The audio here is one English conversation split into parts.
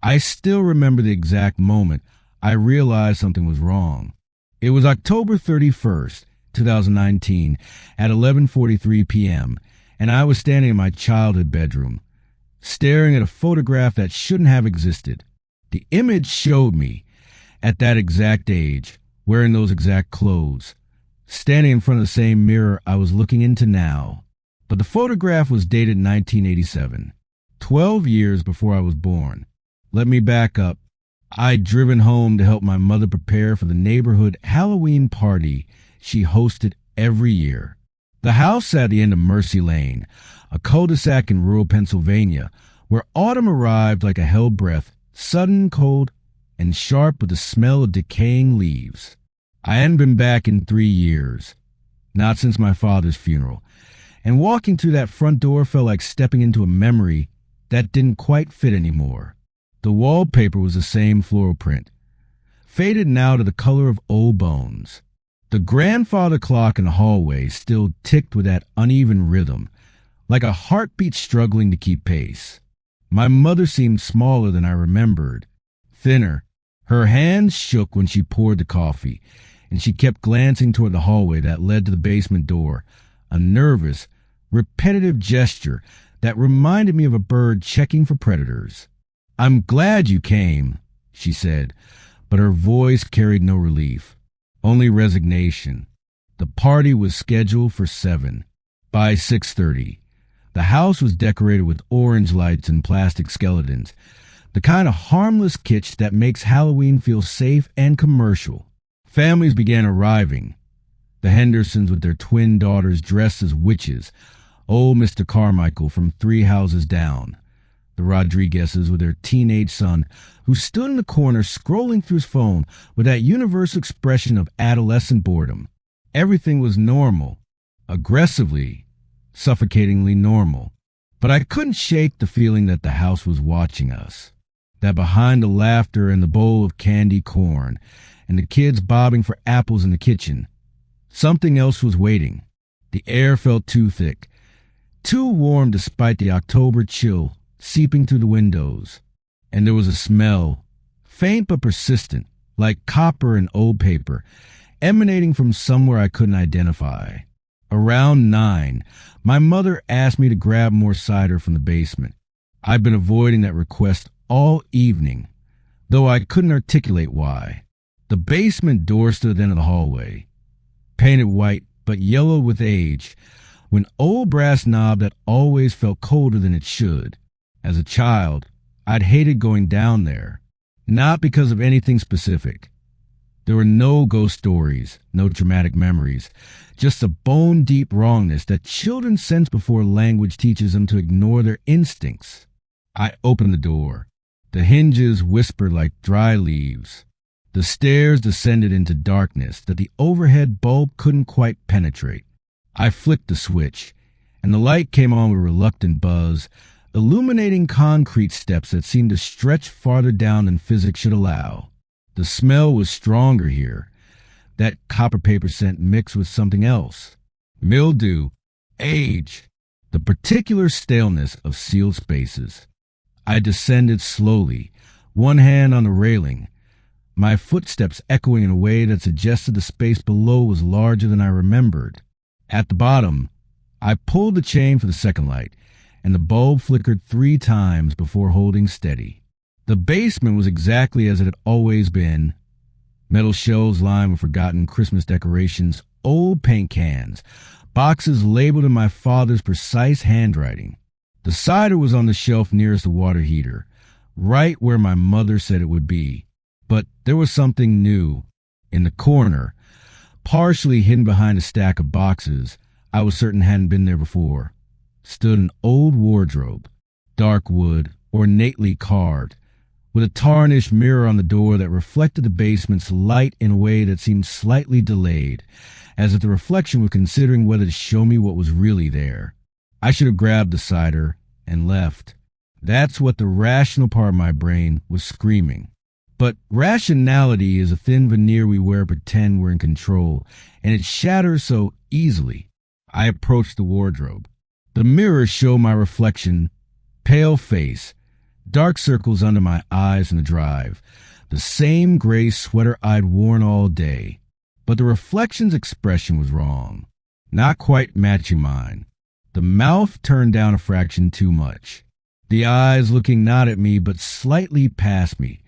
I still remember the exact moment I realized something was wrong. It was October 31st, 2019, at 11:43 p.m., and I was standing in my childhood bedroom, staring at a photograph that shouldn't have existed. The image showed me, at that exact age, wearing those exact clothes, standing in front of the same mirror I was looking into now. But the photograph was dated 1987, 12 years before I was born. Let me back up. I'd driven home to help my mother prepare for the neighborhood Halloween party she hosted every year. The house sat at the end of Mercy Lane, a cul-de-sac in rural Pennsylvania, where autumn arrived like a hell breath, sudden, cold, and sharp with the smell of decaying leaves. I hadn't been back in 3 years, not since my father's funeral, and walking through that front door felt like stepping into a memory that didn't quite fit anymore. The wallpaper was the same floral print, faded now to the color of old bones. The grandfather clock in the hallway still ticked with that uneven rhythm, like a heartbeat struggling to keep pace. My mother seemed smaller than I remembered, thinner. Her hands shook when she poured the coffee, and she kept glancing toward the hallway that led to the basement door, a nervous, repetitive gesture that reminded me of a bird checking for predators. "I'm glad you came," she said, but her voice carried no relief, only resignation. The party was scheduled for 7. By 6:30, the house was decorated with orange lights and plastic skeletons, the kind of harmless kitsch that makes Halloween feel safe and commercial. Families began arriving. The Hendersons with their twin daughters dressed as witches, old Mr. Carmichael from 3 houses down, the Rodriguezes with their teenage son, who stood in the corner scrolling through his phone with that universal expression of adolescent boredom. Everything was normal, aggressively, suffocatingly normal. But I couldn't shake the feeling that the house was watching us, that behind the laughter and the bowl of candy corn and the kids bobbing for apples in the kitchen, something else was waiting. The air felt too thick, too warm despite the October chill seeping through the windows, and there was a smell, faint but persistent, like copper and old paper, emanating from somewhere I couldn't identify. Around 9, my mother asked me to grab more cider from the basement. I'd been avoiding that request all evening, though I couldn't articulate why. The basement door stood at the end of the hallway, painted white but yellow with age, with an old brass knob that always felt colder than it should. As a child, I'd hated going down there, not because of anything specific. There were no ghost stories, no traumatic memories, just a bone-deep wrongness that children sense before language teaches them to ignore their instincts. I opened the door. The hinges whispered like dry leaves. The stairs descended into darkness that the overhead bulb couldn't quite penetrate. I flicked the switch, and the light came on with a reluctant buzz, illuminating concrete steps that seemed to stretch farther down than physics should allow. The smell was stronger here, that copper paper scent mixed with something else. Mildew, age, the particular staleness of sealed spaces. I descended slowly, one hand on the railing, my footsteps echoing in a way that suggested the space below was larger than I remembered. At the bottom, I pulled the chain for the second light, and the bulb flickered 3 times before holding steady. The basement was exactly as it had always been. Metal shelves lined with forgotten Christmas decorations, old paint cans, boxes labeled in my father's precise handwriting. The cider was on the shelf nearest the water heater, right where my mother said it would be. But there was something new. In the corner, partially hidden behind a stack of boxes I was certain hadn't been there before, stood an old wardrobe, dark wood, ornately carved, with a tarnished mirror on the door that reflected the basement's light in a way that seemed slightly delayed, as if the reflection was considering whether to show me what was really there. I should have grabbed the cider and left. That's what the rational part of my brain was screaming. But rationality is a thin veneer we wear to pretend we're in control, and it shatters so easily. I approached the wardrobe. The mirror showed my reflection, pale face, dark circles under my eyes in the drive, the same gray sweater I'd worn all day. But the reflection's expression was wrong, not quite matching mine. The mouth turned down a fraction too much. The eyes looking not at me but slightly past me,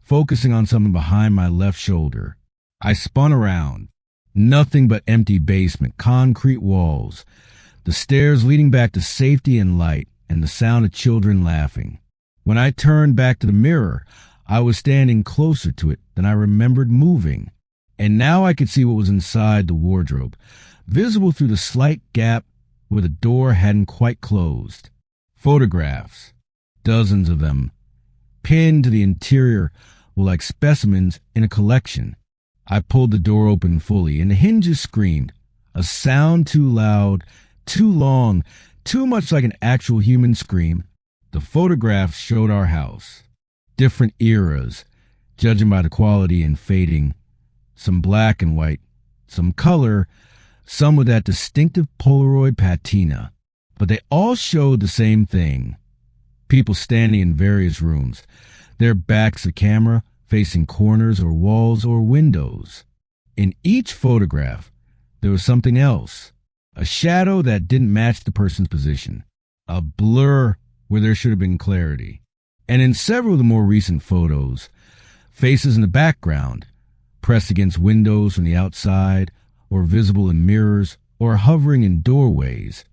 focusing on something behind my left shoulder. I spun around. Nothing but empty basement, concrete walls, the stairs leading back to safety and light, and the sound of children laughing. When I turned back to the mirror, I was standing closer to it than I remembered moving. And now I could see what was inside the wardrobe, visible through the slight gap where the door hadn't quite closed. Photographs, dozens of them, pinned to the interior were like specimens in a collection. I pulled the door open fully, and the hinges screamed, a sound too loud, too long, too much like an actual human scream. The photographs showed our house. Different eras, judging by the quality and fading. Some black and white, some color, some with that distinctive Polaroid patina. But they all showed the same thing. People standing in various rooms, their backs to camera, facing corners or walls or windows. In each photograph, there was something else, a shadow that didn't match the person's position, a blur where there should have been clarity. And in several of the more recent photos, faces in the background, pressed against windows from the outside, or visible in mirrors, or hovering in doorways,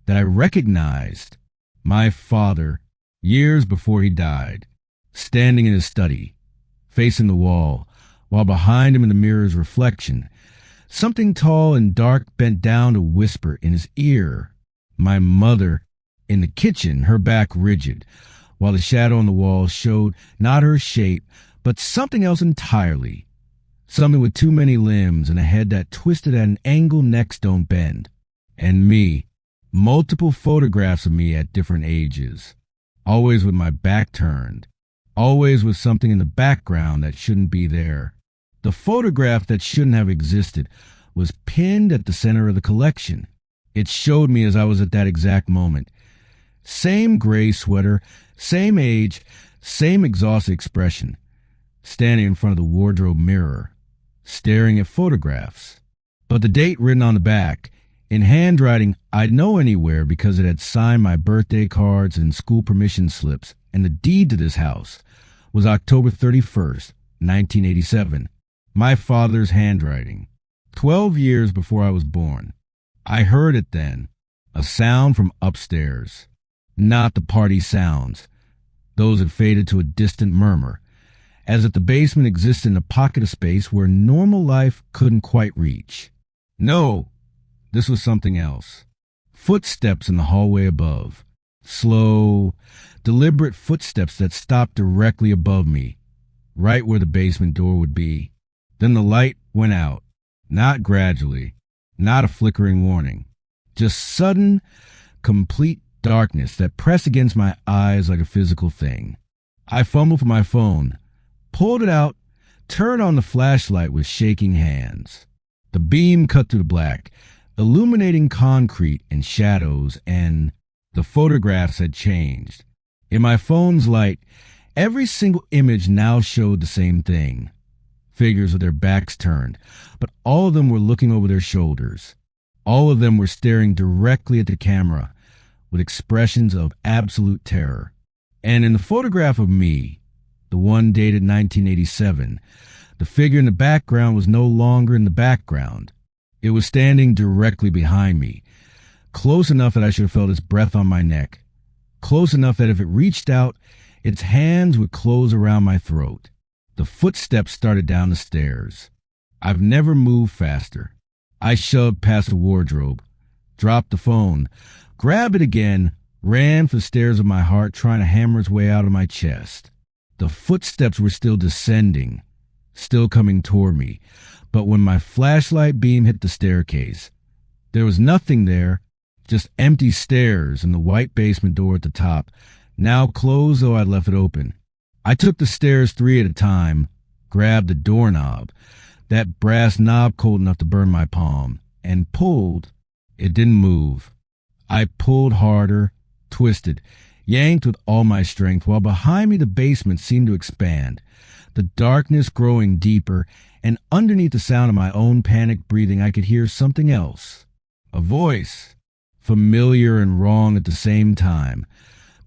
that I recognized my father years before he died, standing in his study, facing the wall, while behind him in the mirror's reflection, something tall and dark bent down to whisper in his ear. My mother in the kitchen, her back rigid, while the shadow on the wall showed not her shape, but something else entirely. Something with too many limbs and a head that twisted at an angle necks don't bend. And me, multiple photographs of me at different ages, always with my back turned. Always with something in the background that shouldn't be there. The photograph that shouldn't have existed was pinned at the center of the collection. It showed me as I was at that exact moment. Same gray sweater, same age, same exhausted expression. Standing in front of the wardrobe mirror, staring at photographs. But the date written on the back, in handwriting I'd know anywhere because it had signed my birthday cards and school permission slips, and the deed to this house was October 31st, 1987. My father's handwriting. 12 years before I was born. I heard it then. A sound from upstairs. Not the party sounds. Those had faded to a distant murmur, as if the basement existed in a pocket of space where normal life couldn't quite reach. No, this was something else. Footsteps in the hallway above. Slow, deliberate footsteps that stopped directly above me, right where the basement door would be. Then the light went out, not gradually, not a flickering warning, just sudden, complete darkness that pressed against my eyes like a physical thing. I fumbled for my phone, pulled it out, turned on the flashlight with shaking hands. The beam cut through the black, illuminating concrete and shadows, and the photographs had changed. In my phone's light, every single image now showed the same thing. Figures with their backs turned, but all of them were looking over their shoulders. All of them were staring directly at the camera with expressions of absolute terror. And in the photograph of me, the one dated 1987, the figure in the background was no longer in the background. It was standing directly behind me, close enough that I should have felt its breath on my neck, close enough that if it reached out, its hands would close around my throat. The footsteps started down the stairs. I've never moved faster. I shoved past the wardrobe, dropped the phone, grabbed it again, ran for the stairs of my heart, trying to hammer its way out of my chest. The footsteps were still descending, still coming toward me, but when my flashlight beam hit the staircase, there was nothing there, just empty stairs and the white basement door at the top, now closed though I'd left it open. I took the stairs 3 at a time, grabbed the doorknob, that brass knob cold enough to burn my palm, and pulled. It didn't move. I pulled harder, twisted, yanked with all my strength, while behind me the basement seemed to expand, the darkness growing deeper, and underneath the sound of my own panicked breathing I could hear something else. A voice, familiar and wrong at the same time,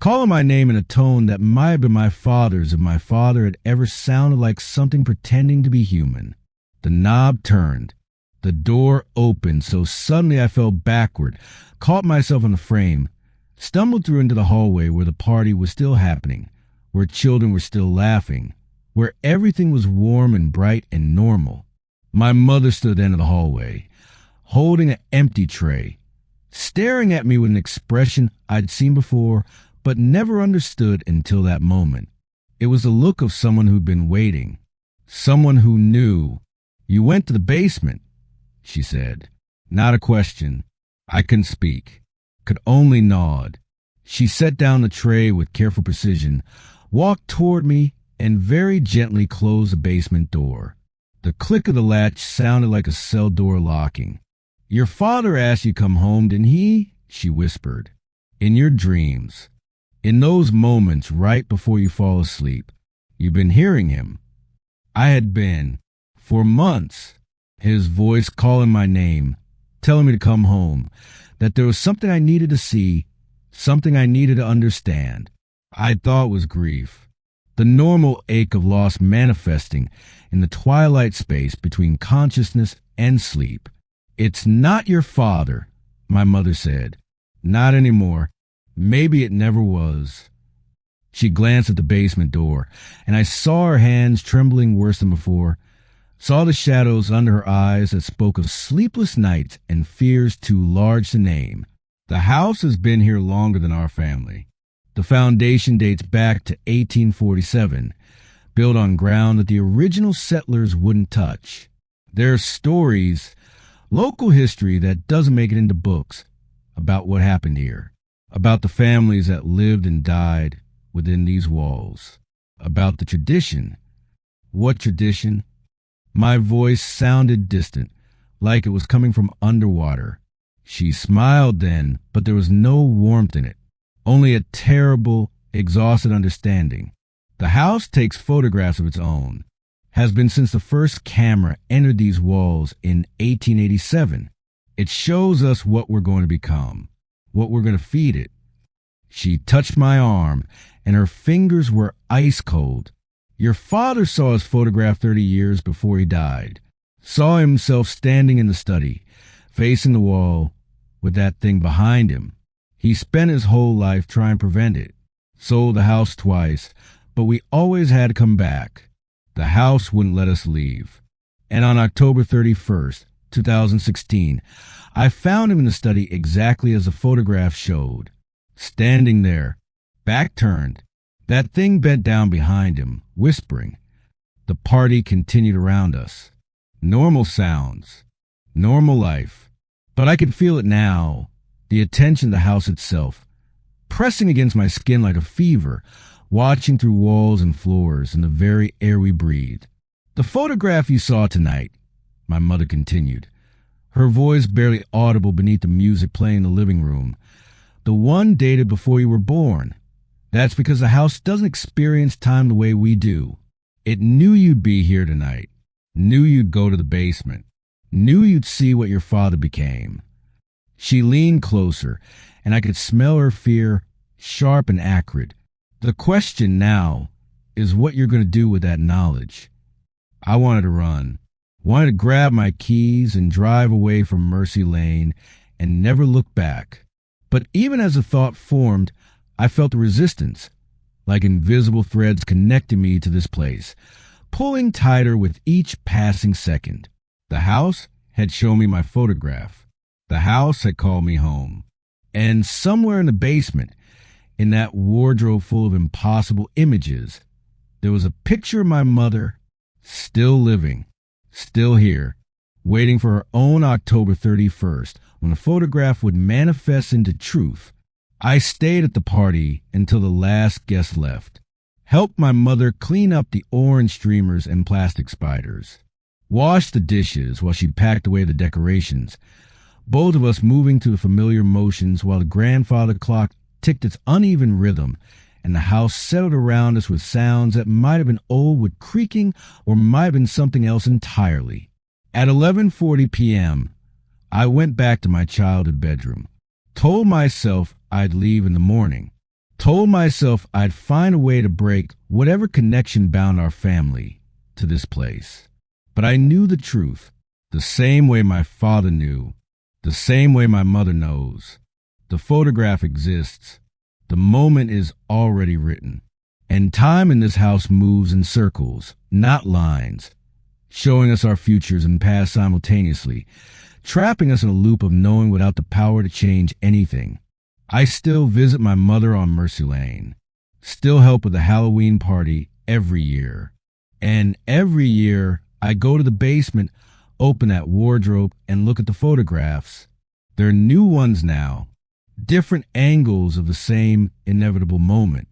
calling my name in a tone that might have been my father's if my father had ever sounded like something pretending to be human. The knob turned. The door opened so suddenly I fell backward, caught myself on the frame, stumbled through into the hallway where the party was still happening, where children were still laughing, where everything was warm and bright and normal. My mother stood at the end of the hallway, holding an empty tray, staring at me with an expression I'd seen before but never understood until that moment. It was the look of someone who'd been waiting, someone who knew. "You went to the basement," she said. Not a question. I couldn't speak, could only nod. She set down the tray with careful precision, walked toward me, and very gently closed the basement door. The click of the latch sounded like a cell door locking. "Your father asked you to come home, didn't he?" she whispered. "In your dreams. In those moments right before you fall asleep. You've been hearing him." I had been, for months, his voice calling my name, telling me to come home, that there was something I needed to see, something I needed to understand. I thought it was grief, the normal ache of loss manifesting in the twilight space between consciousness and sleep. "It's not your father," my mother said. "Not anymore. Maybe it never was." She glanced at the basement door, and I saw her hands trembling worse than before, saw the shadows under her eyes that spoke of sleepless nights and fears too large to name. "The house has been here longer than our family. The foundation dates back to 1847, built on ground that the original settlers wouldn't touch. There are stories, local history that doesn't make it into books, about what happened here, about the families that lived and died within these walls, about the tradition." "What tradition?" My voice sounded distant, like it was coming from underwater. She smiled then, but there was no warmth in it, only a terrible, exhausted understanding. "The house takes photographs of its own, has been since the first camera entered these walls in 1887. It shows us what we're going to become, what we're going to feed it." She touched my arm, and her fingers were ice cold. "Your father saw his photograph 30 years before he died, saw himself standing in the study, facing the wall, with that thing behind him. He spent his whole life trying to prevent it, sold the house twice, but we always had to come back. The house wouldn't let us leave. And on October 31st, 2016, I found him in the study exactly as the photograph showed, standing there, back turned, that thing bent down behind him, whispering. The party continued around us. Normal sounds, normal life. But I could feel it now, the attention of the house itself, pressing against my skin like a fever, watching through walls and floors and the very air we breathed. "The photograph you saw tonight," my mother continued, her voice barely audible beneath the music playing in the living room, "the one dated before you were born. That's because the house doesn't experience time the way we do. It knew you'd be here tonight, knew you'd go to the basement, knew you'd see what your father became." She leaned closer, and I could smell her fear, sharp and acrid. "The question now is what you're going to do with that knowledge." I wanted to run, wanted to grab my keys and drive away from Mercy Lane and never look back. But even as the thought formed, I felt the resistance, like invisible threads connecting me to this place, pulling tighter with each passing second. The house had shown me my photograph. The house had called me home. And somewhere in the basement, in that wardrobe full of impossible images, there was a picture of my mother, still living, still here, waiting for her own October 31st, when the photograph would manifest into truth. I stayed at the party until the last guest left, helped my mother clean up the orange streamers and plastic spiders, washed the dishes while she packed away the decorations, both of us moving to the familiar motions while the grandfather clock ticked its uneven rhythm, and the house settled around us with sounds that might have been old wood creaking or might have been something else entirely. At 11:40 p.m., I went back to my childhood bedroom, told myself I'd leave in the morning, told myself I'd find a way to break whatever connection bound our family to this place. But I knew the truth, the same way my father knew, the same way my mother knows. The photograph exists. The moment is already written. And time in this house moves in circles, not lines, showing us our futures and past simultaneously, trapping us in a loop of knowing without the power to change anything. I still visit my mother on Mercy Lane, still help with the Halloween party every year. And every year, I go to the basement, open that wardrobe, and look at the photographs. There are new ones now, different angles of the same inevitable moment,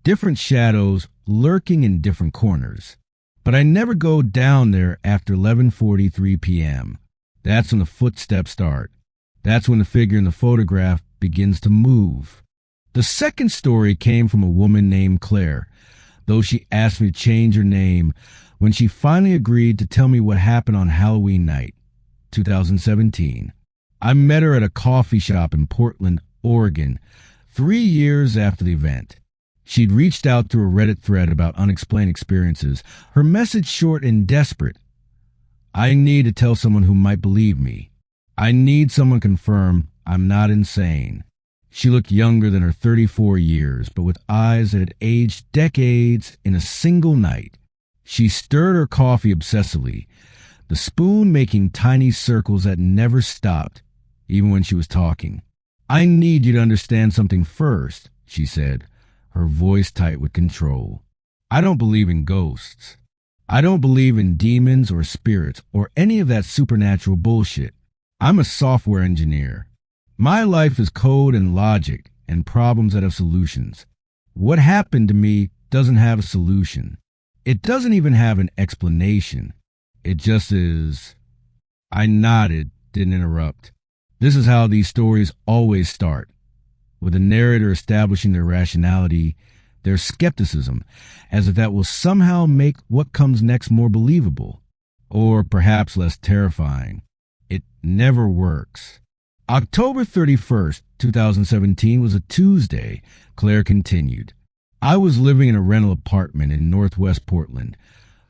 different shadows lurking in different corners. But I never go down there after 11:43 p.m. That's when the footsteps start. That's when the figure in the photograph begins to move. The second story came from a woman named Claire, though she asked me to change her name when she finally agreed to tell me what happened on Halloween night, 2017. I met her at a coffee shop in Portland, Oregon, 3 years after the event. She'd reached out through a Reddit thread about unexplained experiences, her message short and desperate. I need to tell someone who might believe me. I need someone to confirm I'm not insane. She looked younger than her 34 years, but with eyes that had aged decades in a single night. She stirred her coffee obsessively, the spoon making tiny circles that never stopped, even when she was talking. I need you to understand something first, she said, her voice tight with control. I don't believe in ghosts. I don't believe in demons or spirits or any of that supernatural bullshit. I'm a software engineer. My life is code and logic and problems that have solutions. What happened to me doesn't have a solution. It doesn't even have an explanation. It just is. I nodded, didn't interrupt. This is how these stories always start, with a narrator establishing their rationality, their skepticism, as if that will somehow make what comes next more believable, or perhaps less terrifying. It never works. October 31st, 2017 was a Tuesday, Claire continued. I was living in a rental apartment in Northwest Portland,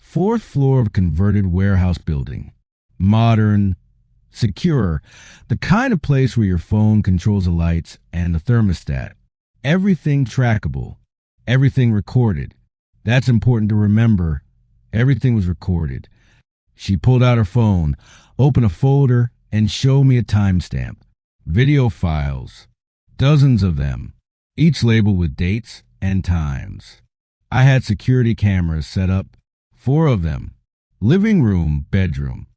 4th floor of a converted warehouse building. Modern, secure, the kind of place where your phone controls the lights and the thermostat. Everything trackable, everything recorded. That's important to remember. Everything was recorded. She pulled out her phone, opened a folder, and showed me a timestamp. Video files, dozens of them, each labeled with dates and times. I had security cameras set up, 4 of them, living room, bedroom,